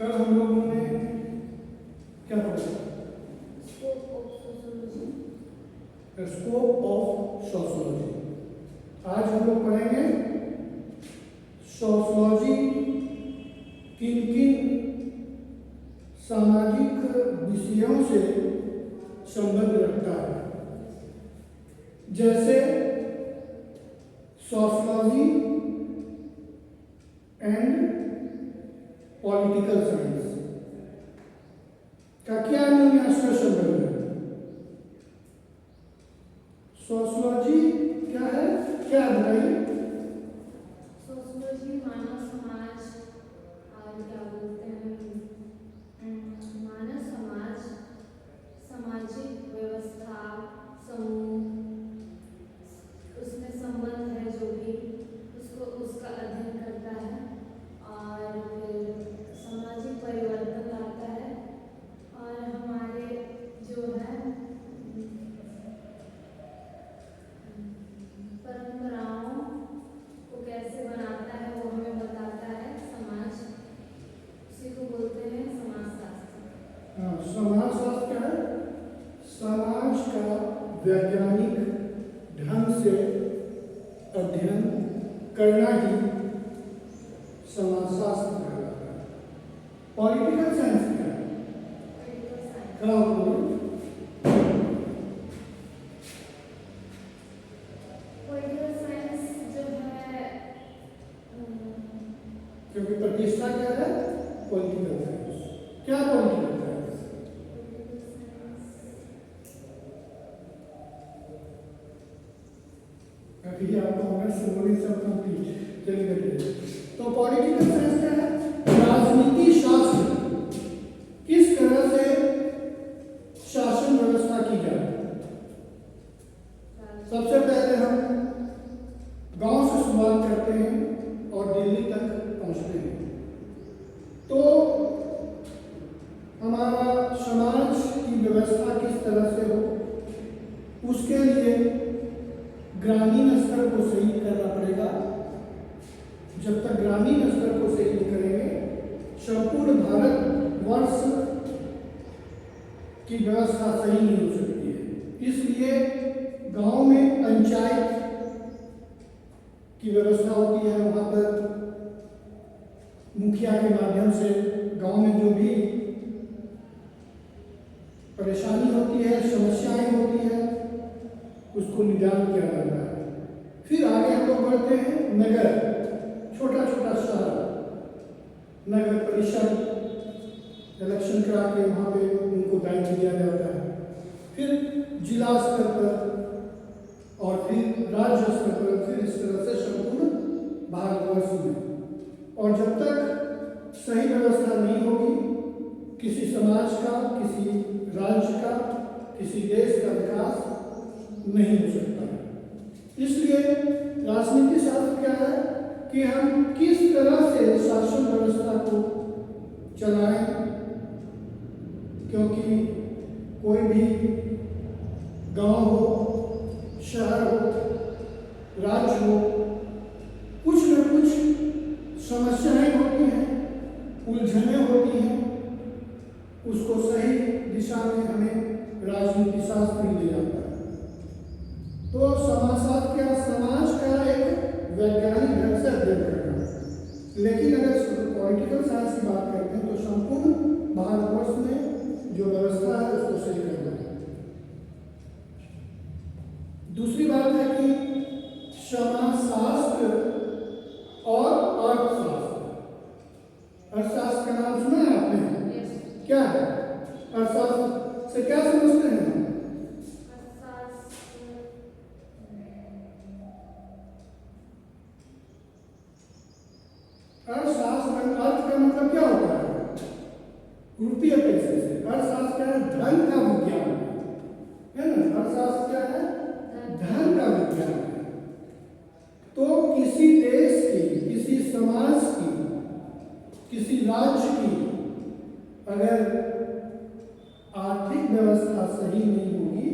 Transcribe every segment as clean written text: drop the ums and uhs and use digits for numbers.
कल हम लोगों ने क्या पढ़ा? Scope of sociology. आज हम लोग पढ़ेंगे सोशियोलॉजी किन किन सामाजिक विषयों से संबंध रखता है। जैसे सोशियोलॉजी एंड पॉलिटिकल साइंस का क्या अन्योन्याश्रय संबंध है? सोशियोलॉजी क्या है, क्या बताइए? सोशियोलॉजी मानव समाज और क्या बोलते हैं, मानव समाज, सामाजिक व्यवस्था, समूह, उसमें संबंध है जो भी उसका अध्ययन करता है और फिर सामाजिक परिवर्तन लाता है और हमारे जो है परंपराओं को कैसे बनाता है वो हमें बताता है। समाज, उसी को बोलते हैं समाजशास्त्र। हाँ, समाजशास्त्र क्या है? समाज का वैज्ञानिक ढंग से अध्ययन करना ही समाजशास्त्र कहलाता है। पॉलिटिकल साइंस क्या है? खड़ा हो बोलिए। पॉलिटिकल साइंस जो है, क्योंकि प्रतिष्ठा क्या है? Political science. क्या पॉलिटिकल साइंस? अभी आपको ऑनर्स सिम्बोलिज्म सब कंप्लीट चलिए। तो पॉलिटिकल साइंस क्या है? राजनीति शास्त्र, किस तरह से शासन व्यवस्था की जाए। सबसे पहले हम गांव से शुरुआत करते हैं और दिल्ली तक पहुंचते हैं। तो हमारा समाज की व्यवस्था किस तरह से हो, उसके लिए ग्रामीण स्तर को सही करना पड़ेगा। जब तक ग्रामीण स्तर को सही नहीं करेंगे, संपूर्ण भारत वर्ष की व्यवस्था सही नहीं हो सकती है। इसलिए गांव में पंचायत की व्यवस्था होती है। वहाँ पर मुखिया के माध्यम से गांव में जो भी परेशानी होती है, समस्याएं होती है, उसको निदान किया जाता है। फिर आगे हम लोग बढ़ते हैं नगर, छोटा छोटा शहर, नगर परिषद इलेक्शन करा के वहाँ पे उनको दायित्व दिया जाता है। फिर जिला स्तर पर और फिर राज्य स्तर पर, फिर इस तरह से संपूर्ण भारतवर्ष में। और जब तक सही व्यवस्था नहीं होगी, किसी समाज का, किसी राज्य का, किसी देश का विकास नहीं हो सकता है। इसलिए राजनीति शास्त्र क्या है कि हम किस तरह से शासन व्यवस्था को चलाएं, क्योंकि कोई भी गांव हो, शहर हो, राज्य हो, कुछ न कुछ समस्याएं होती हैं, उलझनें होती हैं। उसको सही दिशा में हमें राजनीति शास्त्र ही ले जाता है। तो समाजशास्त्र क्या? समाज का एक वैज्ञानिक ढंग से अध्ययन करना है। लेकिन अगर पॉलिटिकल साइंस की बात करते हैं तो संपूर्ण भारतवर्ष में जो व्यवस्था है उसको सही करना है। दूसरी बात है कि समाजशास्त्र और अर्थशास्त्र। अर्थशास्त्र का नाम सुना है आपने? क्या है अर्थशास्त्र? से क्या समझते हैं? अर्थशास्त्र, अर्थ का मतलब क्या होता है? रुपये पैसे से। अर्थशास्त्र क्या है? धन का विज्ञान है ना। अर्थशास्त्र क्या है? धन का विज्ञान है। तो किसी देश की, किसी समाज की, किसी राज्य की अगर आर्थिक व्यवस्था सही नहीं होगी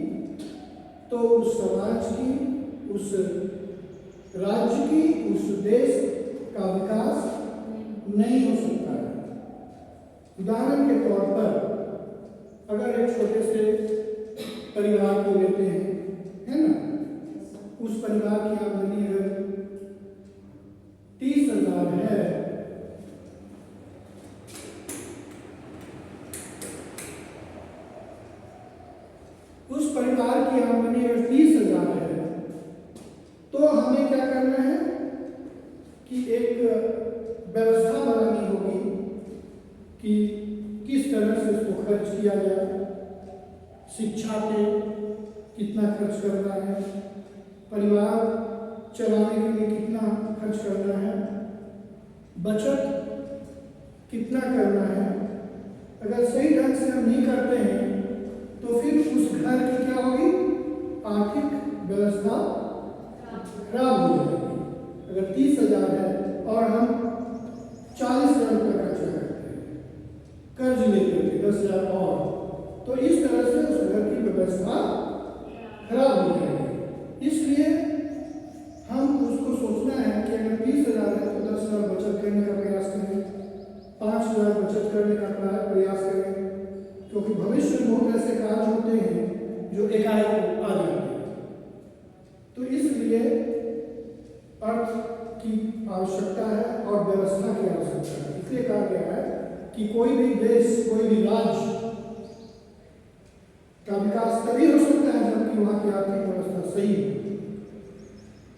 तो उस समाज की, उस राज्य की, उस देश का विकास नहीं हो सकता है। उदाहरण के तौर पर अगर एक छोटे से परिवार को लेते हैं, है ना, उस परिवार की आमदनी अगर 30,000 है, उस परिवार की आमदनी अगर 30,000 है, तो हमें क्या करना है कि एक व्यवस्था बनानी होगी कि किस तरह से इसको खर्च किया जाए, शिक्षा पे कितना खर्च करना है, परिवार चलाने के लिए कितना खर्च करना है, बचत कितना करना है। अगर सही ढंग से हम नहीं करते हैं तो फिर उस घर की क्या होगी, आर्थिक व्यवस्था खराब हो जाएगी। अगर 30,000 है और हम 40,000 रुपये खर्च करते हैं, कर्ज लेकर के 10,000 और, तो इस तरह से उस घर की व्यवस्था खराब हो जाएगी। इसलिए हम उसको सोचना है कि अगर 30,000 है तो 10,000 बचत करने का प्रयास करें, 5,000 बचत करने का प्रयास करें, क्योंकि भविष्य में बहुत ऐसे कार्य होते हैं जो एकाएक आ जाते हैं। तो इसलिए अर्थ की आवश्यकता है और व्यवस्था की आवश्यकता है। इसलिए कहा गया है कि कोई भी देश, कोई भी राज्य का विकास तभी हो सकता है जबकि वहाँ की आर्थिक व्यवस्था सही हो।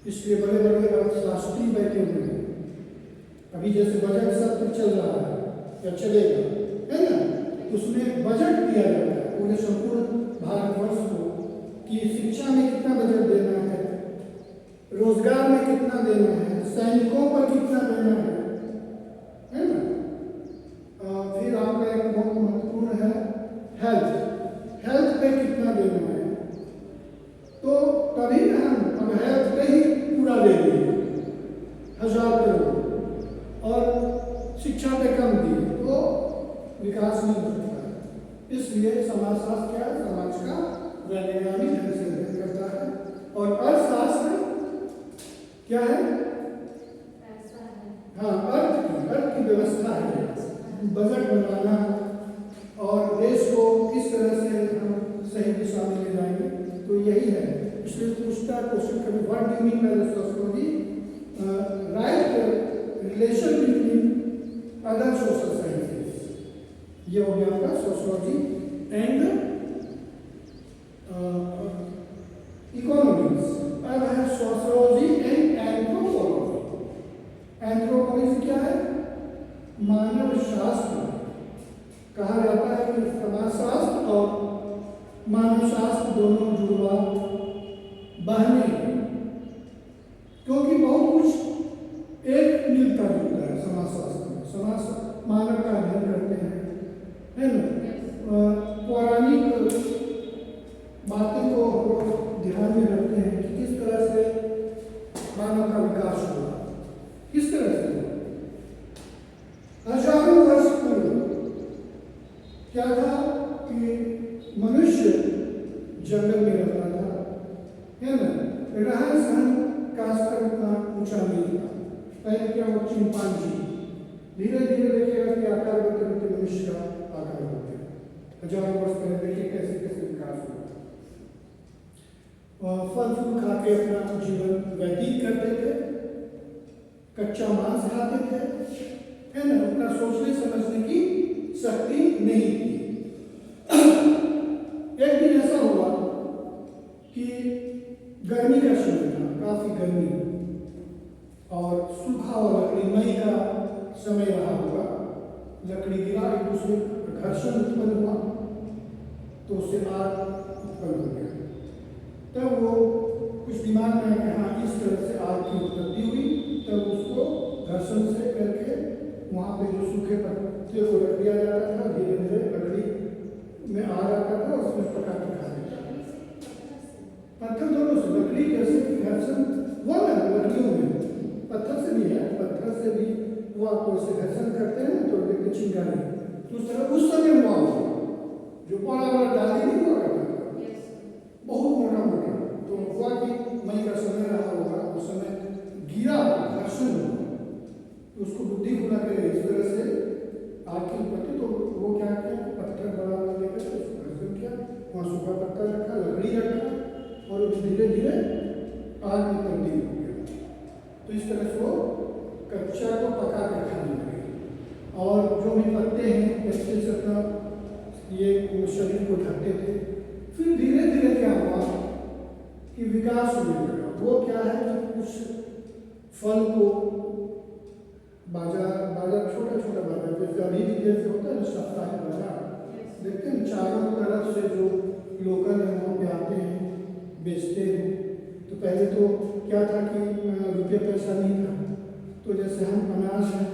इसलिए बड़े बड़े अर्थशास्त्री बैठे हुए हैं। अभी जैसे बजट सत्र चल रहा है या चलेगा, है ना, उसमें बजट दिया जाता है पूरे संपूर्ण भारतवर्ष को कि शिक्षा में कितना बजट देना है, रोजगार में कितना देना है, सैनिकों पर कितना देना है ना। फिर आपका एक बहुत महत्वपूर्ण है हेल्थ पे कितना देना है। तो तभी ना हम अब हेल्थ पे ही पूरा दे देंगे 1,000 करोड़ और शिक्षा पे कम दिए तो विकास नहीं हो सकता है। इसलिए समाजशास्त्र क्या है, समाज का वैज्ञानिक ढंग से अध्ययन करता है। और अर्थशास्त्र क्या है, हाँ, अर्थ की व्यवस्था है, बजट बनाना और देश को किस तरह से हम सही दिशा में ले जाएंगे, तो यही है। इसलिए पूछता है क्वेश्चन कभी, what do you mean by sociology, right relation between other social sciences. ये हो गया आपका सोशियोलॉजी एंड इकोनॉमिक्स। अब है सोशियोलॉजी एंड एंथ्रोपोलॉजी। एंथ्रोपोलॉजी क्या है, मानव शास्त्र। कहा जाता है कि समाजशास्त्र और मानव शास्त्र दोनों जुड़वा बहने, क्योंकि बहुत कुछ एक मिलता जुलता है समाजशास्त्र में। समाज मानव का अध्ययन करते हैं, है ना, पौराणिक बातें को ध्यान में रखते हैं कि किस तरह से मानव का विकास हुआ, किस तरह से। हजारों वर्ष पूर्व क्या था कि मनुष्य जंगल में रहता था, है ना, रहन सहन का स्तर उतना ऊंचा नहीं था। पहले क्या वो चिंपांजी, धीरे धीरे देखिएगा कि आकार बढ़ते बढ़ते मनुष्य का आकार बढ़ गया। हजारों वर्ष पहले देखिए कैसे कैसे विकास हुआ। फल फूल खा के अपना जीवन व्यतीत करते थे, कच्चा मांस खाते थे, है ना, उतना सोचने समझने की शक्ति नहीं थी। एक दिन ऐसा हुआ कि गर्मी का समय था, काफी गर्मी, और सूखा हुआ लकड़ी, मई का समय रहा होगा, लकड़ी गिरा, एक दूसरे घर्षण उत्पन्न हुआ तो उससे आग उत्पन्न हो गया। तब वो कुछ दिमाग में आया, हाँ, इस तरह से आग की उत्पत्ति हुई। तब उसको घर्षण से करके वहाँ पे जो सूखे पत्ते को रख दिया जाता था, धीरे धीरे लकड़ी में आग आता था, उसमें पका के खा लेता था। पत्थर दोनों से, लकड़ी जैसे कि घर्षण वो ना लकड़ियों में, पत्थर से भी है, पत्थर से भी वो आपको ऐसे घर्षण करते हैं तो देखते चिंगारी, तो उस तरह उस समय हुआ जो बड़ा बड़ा डाली नहीं हुआ करता था, बहुत मोटा मोटा, तो हुआ कि मई का समय रहा होगा, उस समय गिरा, घर्षण हुआ, तो उसको बुद्धि खुला के इस तरह से आग की उत्पत्ति, तो धीरे धीरे आग में तब्दील हो गया। तो इस तरह से वो कच्चा को पका कर खाने लगे। और जो भी पत्ते हैं कच्चे से अपना ये वो शरीर को ढकते थे। फिर धीरे धीरे क्या हुआ कि विकास होने लगा। वो क्या है कि कुछ फल को बाजार छोटा छोटा बाजार, जैसे अभी भी जैसे होता है ना साप्ताहिक बाजार, देखते हैं चारों तरफ से जो लोकल है वहाँ पे आते हैं, बेचते हैं। तो पहले तो क्या था कि रुपये पैसा नहीं था, तो जैसे हम अनाज है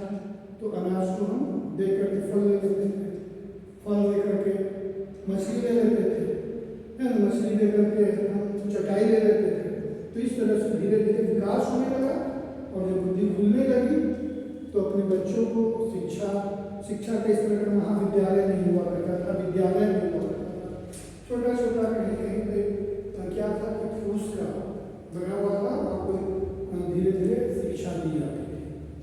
तो अनाज को हम दे करके फल ले लेते थे, फल ले करके मछली ले लेते थे, है ना, मछली ले करके हम चटाई ले लेते थे। तो इस तरह से धीरे धीरे विकास होने लगा। और जब बुद्धि खुलने लगी तो अपने बच्चों को शिक्षा का इस तरह का महाविद्यालय नहीं हुआ करता था, विद्यालय नहीं हुआ करता था, छोटा छोटा कहीं कहीं पे क्या था कि फूस का बना हुआ था, वहाँ को धीरे धीरे शिक्षा दी जाती थी।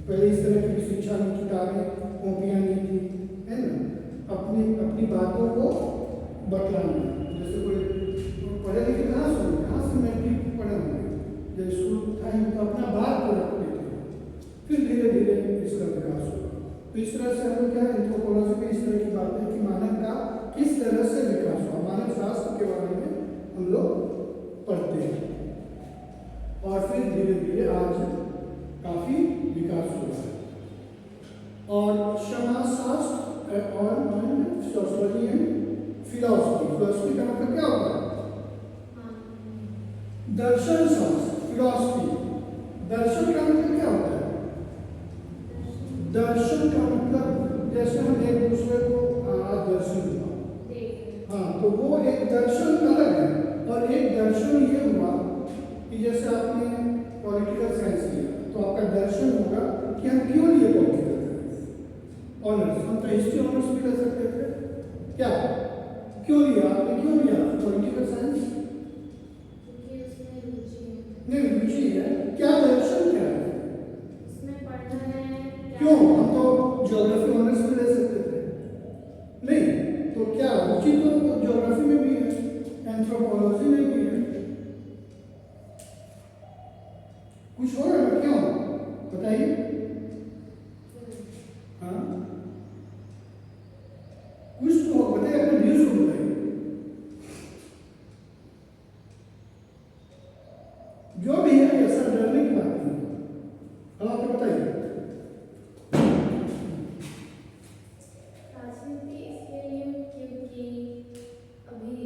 पहले इस तरह की शिक्षा में किताबें कॉपियाँ नहीं थी, है ना, अपनी बातों को बतलाना। जैसे कोई पढ़े लिखे कहाँ से मैट्रिक पढ़े होंगे, जब स्कूल था तो अपना बात को रखते थे। फिर धीरे धीरे इसका विकास हुआ। तो इस तरह से हम लोग क्या एंथ्रोपोलॉजी में इस तरह की बातें कि मानव का किस तरह से विकास हुआ, मानव शास्त्र के बारे में हम लोग पढ़ते हैं। और फिर धीरे धीरे आज काफी विकास हुआ है। और समाजशास्त्र और सोशियोलॉजी एंड फिलॉसफी का मतलब क्या होता है? दर्शन शास्त्र, फिलॉसफी। दर्शन का मतलब क्या होता है? दर्शन का मतलब जैसे हम एक दूसरे को आज दर्शन हुआ, हाँ, तो वो एक दर्शन अलग है। और एक दर्शन ये हुआ कि जैसे आपने पॉलिटिकल साइंस किया तो आपका दर्शन होगा कि हम क्यों लिए पॉलिटिकल साइंस ऑनर्स। हम तो हिस्ट्री ऑनर्स भी कर सकते थे, क्या क्यों लिया आपने, क्यों लिया पॉलिटिकल साइंस? नहीं, रुचि है। क्या दर्शन क्या है? इसमें पढ़ना है। क्यों? हम तो ज्योग्राफी ऑनर्स भी ले सकते थे। नहीं, तो क्या रुचि तो ज्योग्राफी में भी है, एंथ्रोपोलॉजी में भी है। कुछ हो रहा है क्यों बताइए? हाँ, कुछ तो बताइए, अपने व्यूज को बताइए। जो भी है ऐसा डरने की बात नहीं। अब आपको बताइए। राजनीति इसके लिए क्योंकि अभी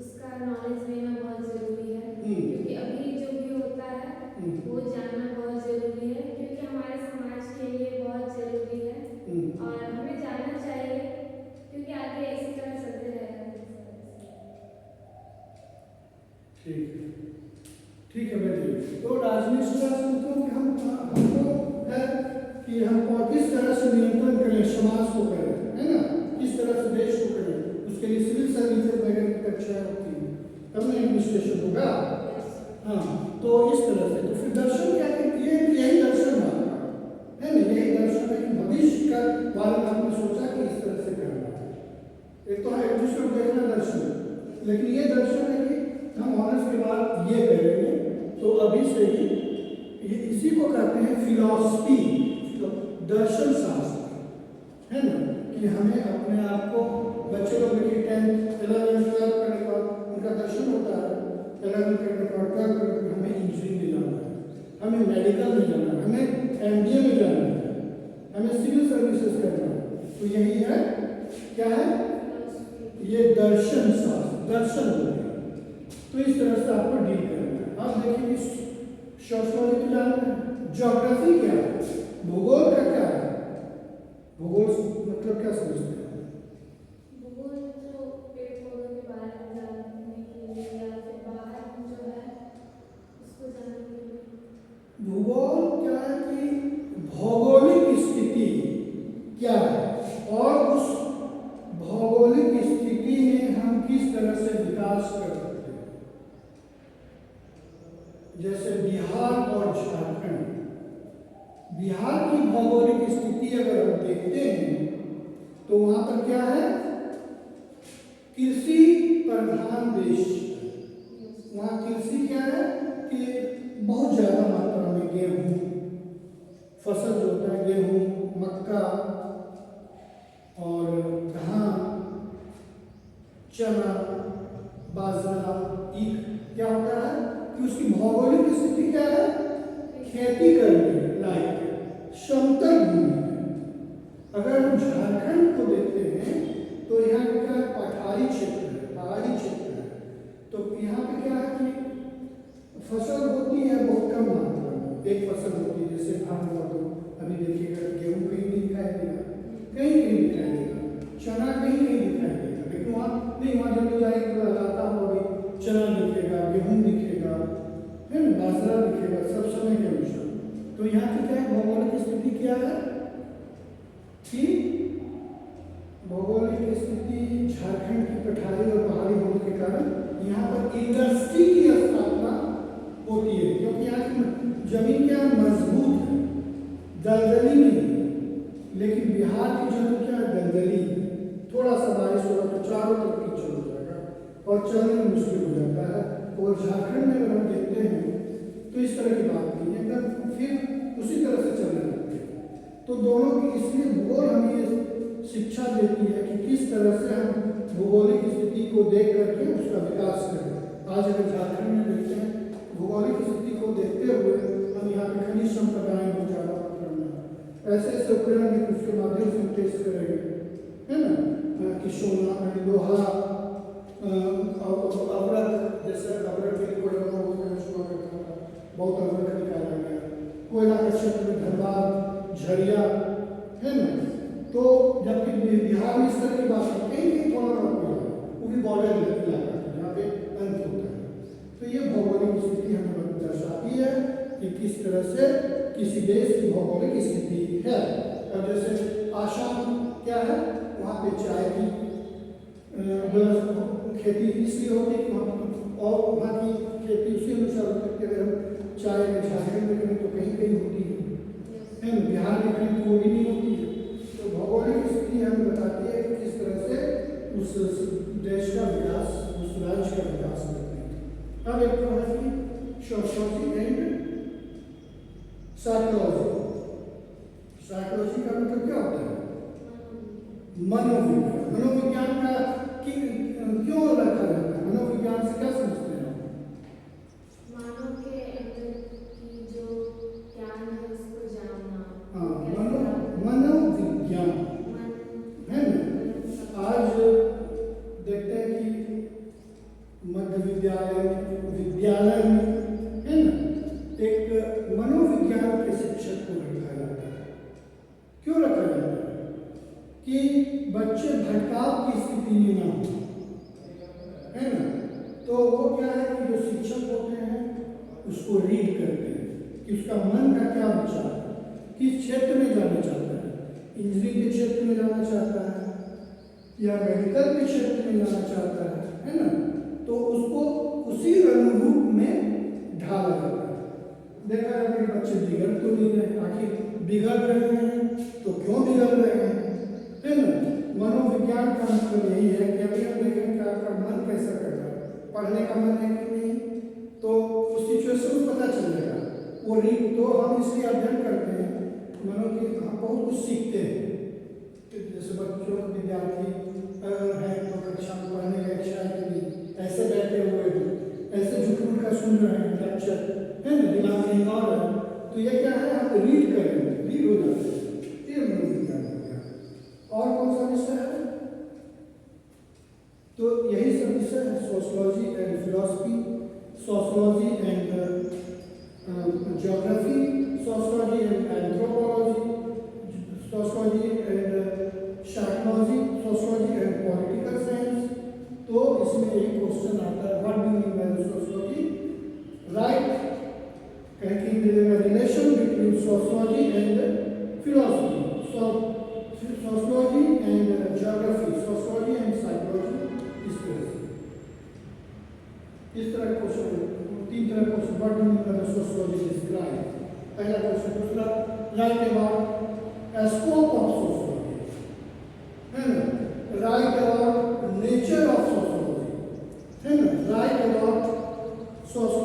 उसका नॉलेज लेना बहुत जरूरी है, क्योंकि अभी जो भी होता है वो जानना बहुत जरूरी है, क्योंकि हमारे समाज के लिए बहुत जरूरी है और हमें जानना चाहिए, क्योंकि आगे इसी तरह चलते रहेगा। ठीक है बेटे। तो राजनीति शास्त्र कि हमको है कि हमको किस तरह से नियंत्रण करें, समाज को करें, है ना, किस तरह से देश को करें, उसके लिए सिविल सर्विसेज वगैरह की कक्षाएं होती है, तब ना एडमिनिस्ट्रेशन होगा। हाँ, तो इस तरह से तो फिर दर्शन क्या है? यही दर्शन है ना, यही दर्शन है कि भविष्य का बारे में आपने सोचा कि इस तरह से करना है। एक तो है एक दूसरे को देखना दर्शन, लेकिन ये दर्शन है कि हम ऑनर्स के बाद ये करेंगे, तो अभी से ही इसी को कहते हैं फिलॉसफी, दर्शन शास्त्र, है ना, कि हमें अपने आप को, बच्चे लोग देखिए 10th 11th 12th करने के बाद उनका दर्शन होता है, 11th करने के बाद 12th करने के बाद हमें इंजीनियरिंग में जाना है, हमें मेडिकल में जाना है, हमें MBA में जाना है, हमें सिविल सर्विसेज करना है। तो यही है, क्या है ये दर्शन शास्त्र, दर्शन हो गया। तो इस तरह से आपको डील करना है। अब देखिए सोशियोलॉजी क्या है, ज्योग्राफी क्या है, भूगोल का क्या है? भूगोल मतलब क्या समझते हैं? भूगोल जो पेड़ पौधों के बारे में जानने के लिए या फिर बाहर जो है उसको जानने के लिए। भूगोल क्या है कि भौगोलिक स्थिति क्या है और उस भौगोलिक स्थिति में हम किस तरह से विकास कर सकते हैं। जैसे बिहार और झारखंड, बिहार की भौगोलिक स्थिति अगर हम देखते हैं तो वहां पर क्या है, कृषि प्रधान देश, वहाँ कृषि क्या है कि बहुत ज़्यादा मात्रा में गेहूँ फसल जो होता है, गेहूँ, मक्का और धान, चना, बाजरा, ईख, क्या होता है कि उसकी भौगोलिक स्थिति क्या है, खेती करने लायक समतल भूमि है। अगर हम झारखंड को देखते हैं तो यहाँ क्या है, पठारी क्षेत्र है, पहाड़ी क्षेत्र है। तो यहाँ पे क्या है कि फसल होती है बहुत कम मात्रा में, एक फसल होती है, जैसे धान हुआ तो अभी देखिएगा गेहूँ कहीं नहीं दिखाई देगा, कहीं कहीं दिखाई देगा, चना कहीं कहीं दिखाई देगा, लेकिन वहाँ नहीं, वहाँ जब जाएगा तो लगाता हुआ भी चना दिखेगा, गेहूँ दिखेगा, है ना, बाजरा दिखेगा, सब समय के अनुसार। तो यहाँ की क्या है, भौगोलिक स्थिति क्या है कि भौगोलिक स्थिति झारखंड की पठारी और पहाड़ी होने के कारण यहाँ पर इंडस्ट्री की स्थापना होती है, क्योंकि यहाँ की जमीन क्या मजबूत है, दलदली नहीं है। लेकिन बिहार की जमीन क्या है, दलदली है, थोड़ा सा बारिश होगा तो चारों तरफ कीचड़ हो जाएगा और चलने में मुश्किल हो जाता है। और झारखंड में अगर हम देखते हैं तो इस तरह की बात नहीं है, एकदम फिर उसी तरह से चलने लगते हैं। तो दोनों की, इसलिए भूगोल हमें ये शिक्षा देती है कि किस तरह से हम भौगोलिक स्थिति को देख करके उसका विकास करें। आज अगर झारखंड में देखते हैं भौगोलिक स्थिति को देखते हुए हम यहाँ पे खनिज संपदाएं बहुत ज़्यादा मात्रा में ऐसे ऐसे उपकरण है उसके माध्यम से हम टेस्ट करेंगे, है ना, कि सोना, लोहा, अवरक, जैसे अवरक के लिए कोयला बहुत अवरक निकाला गया, कोयला के क्षेत्र में धनबाद, झरिया, है ना। तो जबकि बिहार में इस तरह की बात है, कहीं कहीं थोड़ा बहुत कोयला, वो भी बॉर्डर इलाका है जहाँ पे अंत होता है। तो ये भौगोलिक स्थिति हमें दर्शाती है कि किस तरह से किसी देश की भौगोलिक स्थिति है। अब जैसे आसाम क्या है, वहाँ पे चाय की खेती इसलिए होती है कि वहाँ और वहाँ की खेती उसी अनुसार होती है। अगर हम चाय में झारखंड में करें तो कहीं कहीं होती है ना, बिहार में कहीं तो वो भी नहीं होती है। तो भौगोलिक स्थिति हमें बताती है कि किस तरह से उस देश का विकास, उस राज्य का विकास करते हैं। अब एक तो है कि सोशियोलॉजी एंड साइकोलॉजी। साइकोलॉजी का मतलब क्या होता है, मनोविज्ञान। मनोविज्ञान का क्यों रखा जाता है, मनोविज्ञान से क्या समझते हैं? मानव के अंदर की जो ज्ञान है उसको जानना। मनोविज्ञान है ना। आज देखते हैं कि मध्य विद्यालय में है ना, एक मनोविज्ञान के शिक्षक को रखा जाता है। क्यों रखा जाता है? कि बच्चे भटकाव की स्थिति में ना हो, है ना। तो वो क्या है कि जो शिक्षक होते हैं उसको रीड करते हैं कि उसका मन का क्या विचार है, किस क्षेत्र में जाना चाहता है, इंजीनियरिंग के क्षेत्र में जाना चाहता है या मेडिकल के क्षेत्र में जाना चाहता है ना। तो उसको उसी अनुरूप में ढाला जाता है। देखा है कि बच्चे बिगड़ तो नहीं रहे, आखिर बिगड़ रहे हैं तो क्यों बिगड़ रहे हैं, है ना। मनोविज्ञान का मतलब यही है कि अभी हम देखें कि आपका मन कैसा कर रहा है, पढ़ने का मन है कि नहीं, तो उस सिचुएशन में पता चल जाएगा। वो रीड तो हम इसलिए अध्ययन करते हैं, मनो कि हम बहुत कुछ सीखते हैं। जैसे बच्चों विद्यार्थी है तो कक्षा में पढ़ने का इच्छा है कि नहीं, ऐसे बैठे हुए हैं, ऐसे झुक कर सुन रहे हैं लेक्चर, है ना, दिमाग में और है। तो ये क्या है, आप रीड करेंगे, रीड हो जाते हैं, ये मनोविज्ञान हो गया। और कौन सा विषय है? तो यही सब विषय है, sociology and philosophy, sociology and geography, sociology and anthropology, sociology and psychology, sociology and political science. तो इसमें एक क्वेश्चन आता है, what do you mean by sociology? Right, कहेंगे relation between sociology and philosophy, sociology and geography, sociology and psychology. इस तरह question, तीन तरह question, what do you mean by sociology describe. पहला क्वेश्चन, दूसरा write about scope of sociology, है ना, write about nature of sociology, है ना, राइट अबाउट 100